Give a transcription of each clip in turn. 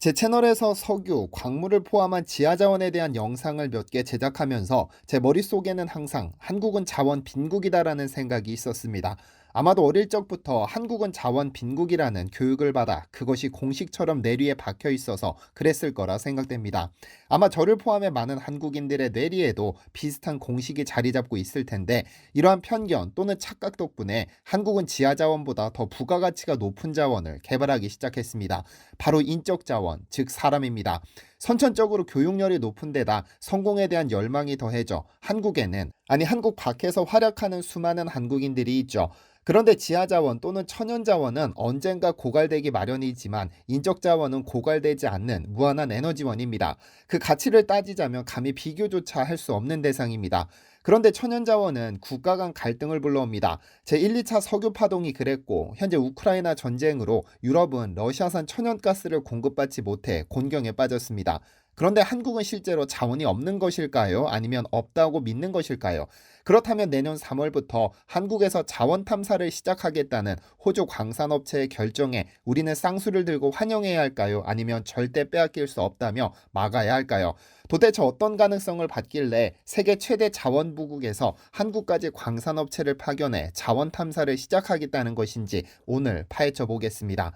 제 채널에서 석유, 광물을 포함한 지하자원에 대한 영상을 몇 개 제작하면서 제 머릿속에는 항상 한국은 자원 빈국이다라는 생각이 있었습니다. 아마도 어릴 적부터 한국은 자원 빈국이라는 교육을 받아 그것이 공식처럼 뇌리에 박혀 있어서 그랬을 거라 생각됩니다. 아마 저를 포함해 많은 한국인들의 뇌리에도 비슷한 공식이 자리 잡고 있을 텐데 이러한 편견 또는 착각 덕분에 한국은 지하자원보다 더 부가가치가 높은 자원을 개발하기 시작했습니다. 바로 인적 자원, 즉 사람입니다. 선천적으로 교육열이 높은 데다 성공에 대한 열망이 더해져 한국에는, 아니 한국 밖에서 활약하는 수많은 한국인들이 있죠. 그런데 지하자원 또는 천연자원은 언젠가 고갈되기 마련이지만 인적자원은 고갈되지 않는 무한한 에너지원입니다. 그 가치를 따지자면 감히 비교조차 할 수 없는 대상입니다. 그런데 천연자원은 국가 간 갈등을 불러옵니다. 제1, 2차 석유 파동이 그랬고 현재 우크라이나 전쟁으로 유럽은 러시아산 천연가스를 공급받지 못해 곤경에 빠졌습니다. 그런데 한국은 실제로 자원이 없는 것일까요? 아니면 없다고 믿는 것일까요? 그렇다면 내년 3월부터 한국에서 자원 탐사를 시작하겠다는 호주 광산업체의 결정에 우리는 쌍수를 들고 환영해야 할까요? 아니면 절대 빼앗길 수 없다며 막아야 할까요? 도대체 어떤 가능성을 받길래 세계 최대 자원부국에서 한국까지 광산업체를 파견해 자원 탐사를 시작하겠다는 것인지 오늘 파헤쳐 보겠습니다.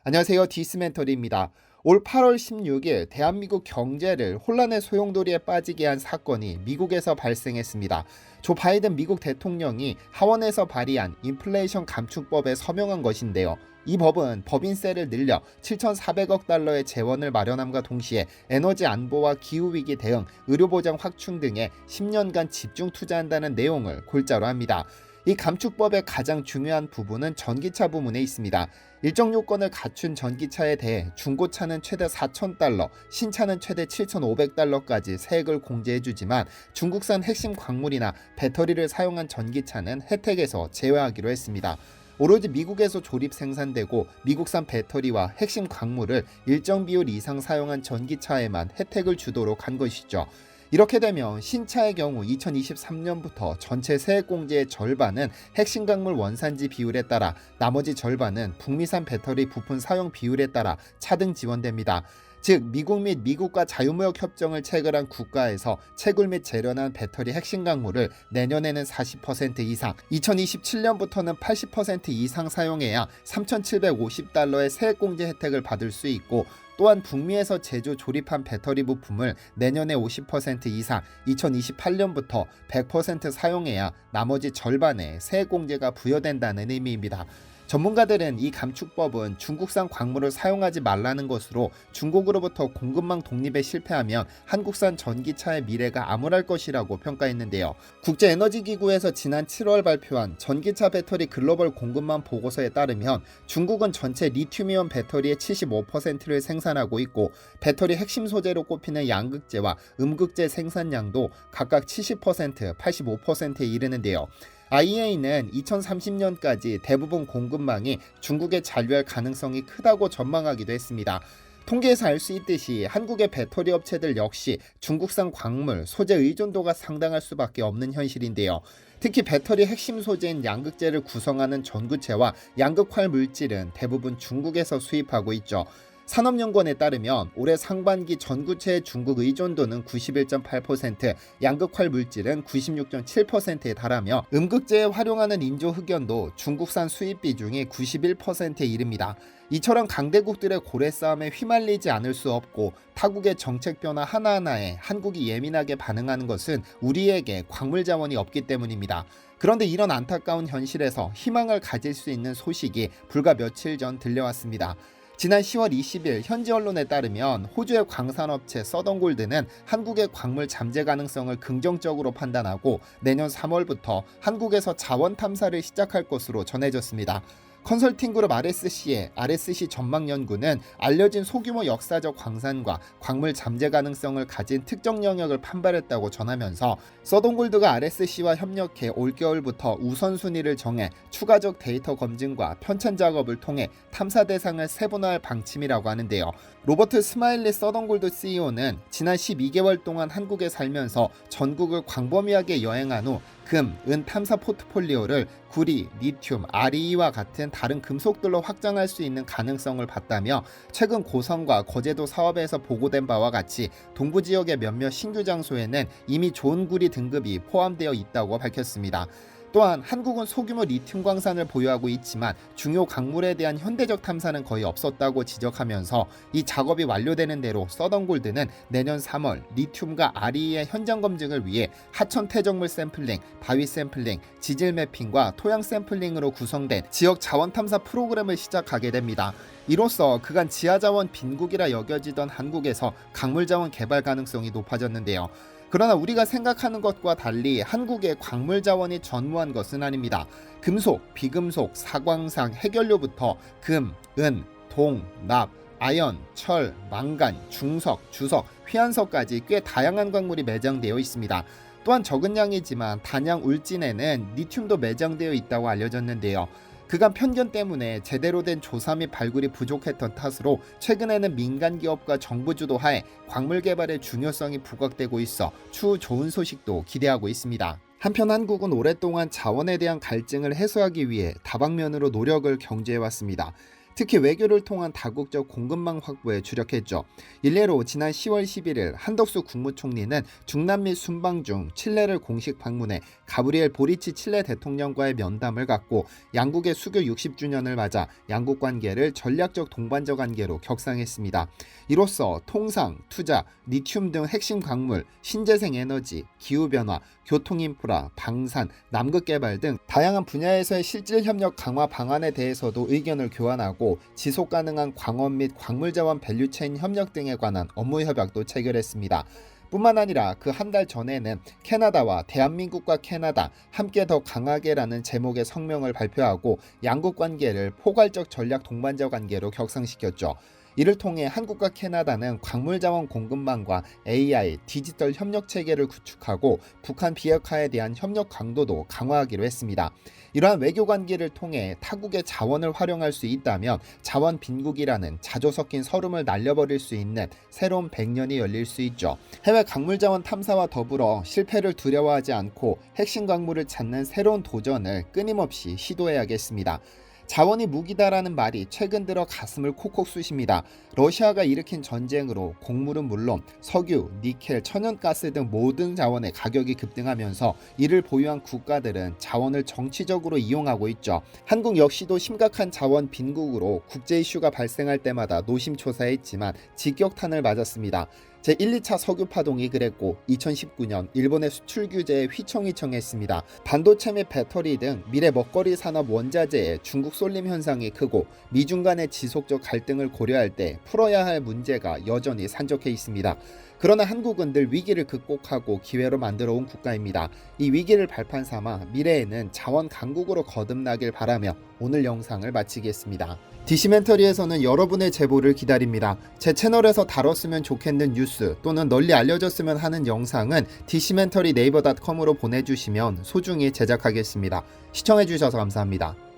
안녕하세요. 디스멘터리입니다. 올 8월 16일 대한민국 경제를 혼란의 소용돌이에 빠지게 한 사건이 미국에서 발생했습니다. 조 바이든 미국 대통령이 하원에서 발의한 인플레이션 감축법에 서명한 것인데요. 이 법은 법인세를 늘려 7,400억 달러의 재원을 마련함과 동시에 에너지 안보와 기후위기 대응, 의료보장 확충 등에 10년간 집중 투자한다는 내용을 골자로 합니다. 이 감축법의 가장 중요한 부분은 전기차 부문에 있습니다. 일정 요건을 갖춘 전기차에 대해 중고차는 최대 4,000달러, 신차는 최대 7,500달러까지 세액을 공제해주지만 중국산 핵심 광물이나 배터리를 사용한 전기차는 혜택에서 제외하기로 했습니다. 오로지 미국에서 조립 생산되고 미국산 배터리와 핵심 광물을 일정 비율 이상 사용한 전기차에만 혜택을 주도록 한 것이죠. 이렇게 되면 신차의 경우 2023년부터 전체 세액공제의 절반은 핵심 광물 원산지 비율에 따라, 나머지 절반은 북미산 배터리 부품 사용 비율에 따라 차등 지원됩니다. 즉 미국 및 미국과 자유무역 협정을 체결한 국가에서 채굴 및 재련한 배터리 핵심 광물을 내년에는 40% 이상, 2027년부터는 80% 이상 사용해야 3,750달러의 세액공제 혜택을 받을 수 있고, 또한 북미에서 제조 조립한 배터리 부품을 내년에 50% 이상, 2028년부터 100% 사용해야 나머지 절반의 세액공제가 부여된다는 의미입니다. 전문가들은 이 감축법은 중국산 광물을 사용하지 말라는 것으로 중국으로부터 공급망 독립에 실패하면 한국산 전기차의 미래가 암울할 것이라고 평가했는데요. 국제에너지기구에서 지난 7월 발표한 전기차 배터리 글로벌 공급망 보고서에 따르면 중국은 전체 리튬이온 배터리의 75%를 생산하고 있고, 배터리 핵심 소재로 꼽히는 양극재와 음극재 생산량도 각각 70%, 85%에 이르는데요. IEA는 2030년까지 대부분 공급망이 중국에 잔류할 가능성이 크다고 전망하기도 했습니다. 통계에서 알 수 있듯이 한국의 배터리 업체들 역시 중국산 광물, 소재 의존도가 상당할 수밖에 없는 현실인데요. 특히 배터리 핵심 소재인 양극재를 구성하는 전구체와 양극활 물질은 대부분 중국에서 수입하고 있죠. 산업연구원에 따르면 올해 상반기 전구체의 중국 의존도는 91.8%, 양극활 물질은 96.7%에 달하며 음극재에 활용하는 인조 흑연도 중국산 수입 비중이 91%에 이릅니다. 이처럼 강대국들의 고래 싸움에 휘말리지 않을 수 없고, 타국의 정책 변화 하나하나에 한국이 예민하게 반응하는 것은 우리에게 광물 자원이 없기 때문입니다. 그런데 이런 안타까운 현실에서 희망을 가질 수 있는 소식이 불과 며칠 전 들려왔습니다. 지난 10월 20일 현지 언론에 따르면 호주의 광산업체 서던골드는 한국의 광물 잠재 가능성을 긍정적으로 판단하고 내년 3월부터 한국에서 자원 탐사를 시작할 것으로 전해졌습니다. 컨설팅 그룹 RSC의 RSC 전망연구는 알려진 소규모 역사적 광산과 광물 잠재 가능성을 가진 특정 영역을 판별했다고 전하면서, 서던골드가 RSC와 협력해 올겨울부터 우선순위를 정해 추가적 데이터 검증과 편찬 작업을 통해 탐사 대상을 세분화할 방침이라고 하는데요. 로버트 스마일리 서던골드 CEO는 지난 12개월 동안 한국에 살면서 전국을 광범위하게 여행한 후 금, 은 탐사 포트폴리오를 구리, 리튬, RE와 같은 다른 금속들로 확장할 수 있는 가능성을 봤다며 최근 고성과 거제도 사업에서 보고된 바와 같이 동부 지역의 몇몇 신규 장소에는 이미 좋은 구리 등급이 포함되어 있다고 밝혔습니다. 또한 한국은 소규모 리튬 광산을 보유하고 있지만 중요 강물에 대한 현대적 탐사는 거의 없었다고 지적하면서 이 작업이 완료되는 대로 서던골드는 내년 3월 리튬과 RE의 현장 검증을 위해 하천 퇴적물 샘플링, 바위 샘플링, 지질 매핑과 토양 샘플링으로 구성된 지역 자원 탐사 프로그램을 시작하게 됩니다. 이로써 그간 지하자원 빈국이라 여겨지던 한국에서 강물자원 개발 가능성이 높아졌는데요. 그러나 우리가 생각하는 것과 달리 한국의 광물 자원이 전무한 것은 아닙니다. 금속, 비금속, 사광상, 해결료부터 금, 은, 동, 납, 아연, 철, 망간, 중석, 주석, 휘안석까지 꽤 다양한 광물이 매장되어 있습니다. 또한 적은 양이지만 단양 울진에는 리튬도 매장되어 있다고 알려졌는데요. 그간 편견 때문에 제대로 된 조사 및 발굴이 부족했던 탓으로 최근에는 민간 기업과 정부 주도하에 광물 개발의 중요성이 부각되고 있어 추후 좋은 소식도 기대하고 있습니다. 한편 한국은 오랫동안 자원에 대한 갈증을 해소하기 위해 다방면으로 노력을 경주해왔습니다. 특히 외교를 통한 다국적 공급망 확보에 주력했죠. 일례로 지난 10월 11일 한덕수 국무총리는 중남미 순방 중 칠레를 공식 방문해 가브리엘 보리치 칠레 대통령과의 면담을 갖고 양국의 수교 60주년을 맞아 양국 관계를 전략적 동반자 관계로 격상했습니다. 이로써 통상, 투자, 리튬 등 핵심 광물, 신재생 에너지, 기후변화, 교통인프라, 방산, 남극 개발 등 다양한 분야에서의 실질 협력 강화 방안에 대해서도 의견을 교환하고 지속 가능한 광원 및 광물자원 밸류체인 협력 등에 관한 업무 협약도 체결했습니다. 뿐만 아니라 그 한 달 전에는 캐나다와 대한민국과 캐나다 함께 더 강하게라는 제목의 성명을 발표하고 양국 관계를 포괄적 전략 동반자 관계로 격상시켰죠. 이를 통해 한국과 캐나다는 광물자원 공급망과 AI, 디지털 협력 체계를 구축하고 북한 비핵화에 대한 협력 강도도 강화하기로 했습니다. 이러한 외교 관계를 통해 타국의 자원을 활용할 수 있다면 자원 빈국이라는 자조 섞인 서름을 날려버릴 수 있는 새로운 100년이 열릴 수 있죠. 해외 광물자원 탐사와 더불어 실패를 두려워하지 않고 핵심 광물을 찾는 새로운 도전을 끊임없이 시도해야겠습니다. 자원이 무기다라는 말이 최근 들어 가슴을 콕콕 쑤십니다. 러시아가 일으킨 전쟁으로 곡물은 물론 석유, 니켈, 천연가스 등 모든 자원의 가격이 급등하면서 이를 보유한 국가들은 자원을 정치적으로 이용하고 있죠. 한국 역시도 심각한 자원 빈국으로 국제 이슈가 발생할 때마다 노심초사했지만 직격탄을 맞았습니다. 제1, 2차 석유 파동이 그랬고 2019년 일본의 수출 규제에 휘청휘청했습니다. 반도체 및 배터리 등 미래 먹거리 산업 원자재의 중국 쏠림 현상이 크고 미중 간의 지속적 갈등을 고려할 때 풀어야 할 문제가 여전히 산적해 있습니다. 그러나 한국은 늘 위기를 극복하고 기회로 만들어온 국가입니다. 이 위기를 발판 삼아 미래에는 자원 강국으로 거듭나길 바라며 오늘 영상을 마치겠습니다. 디시멘터리에서는 여러분의 제보를 기다립니다. 제 채널에서 다뤘으면 좋겠는 뉴스 또는 널리 알려졌으면 하는 영상은 디시멘터리 네이버.com으로 보내주시면 소중히 제작하겠습니다. 시청해주셔서 감사합니다.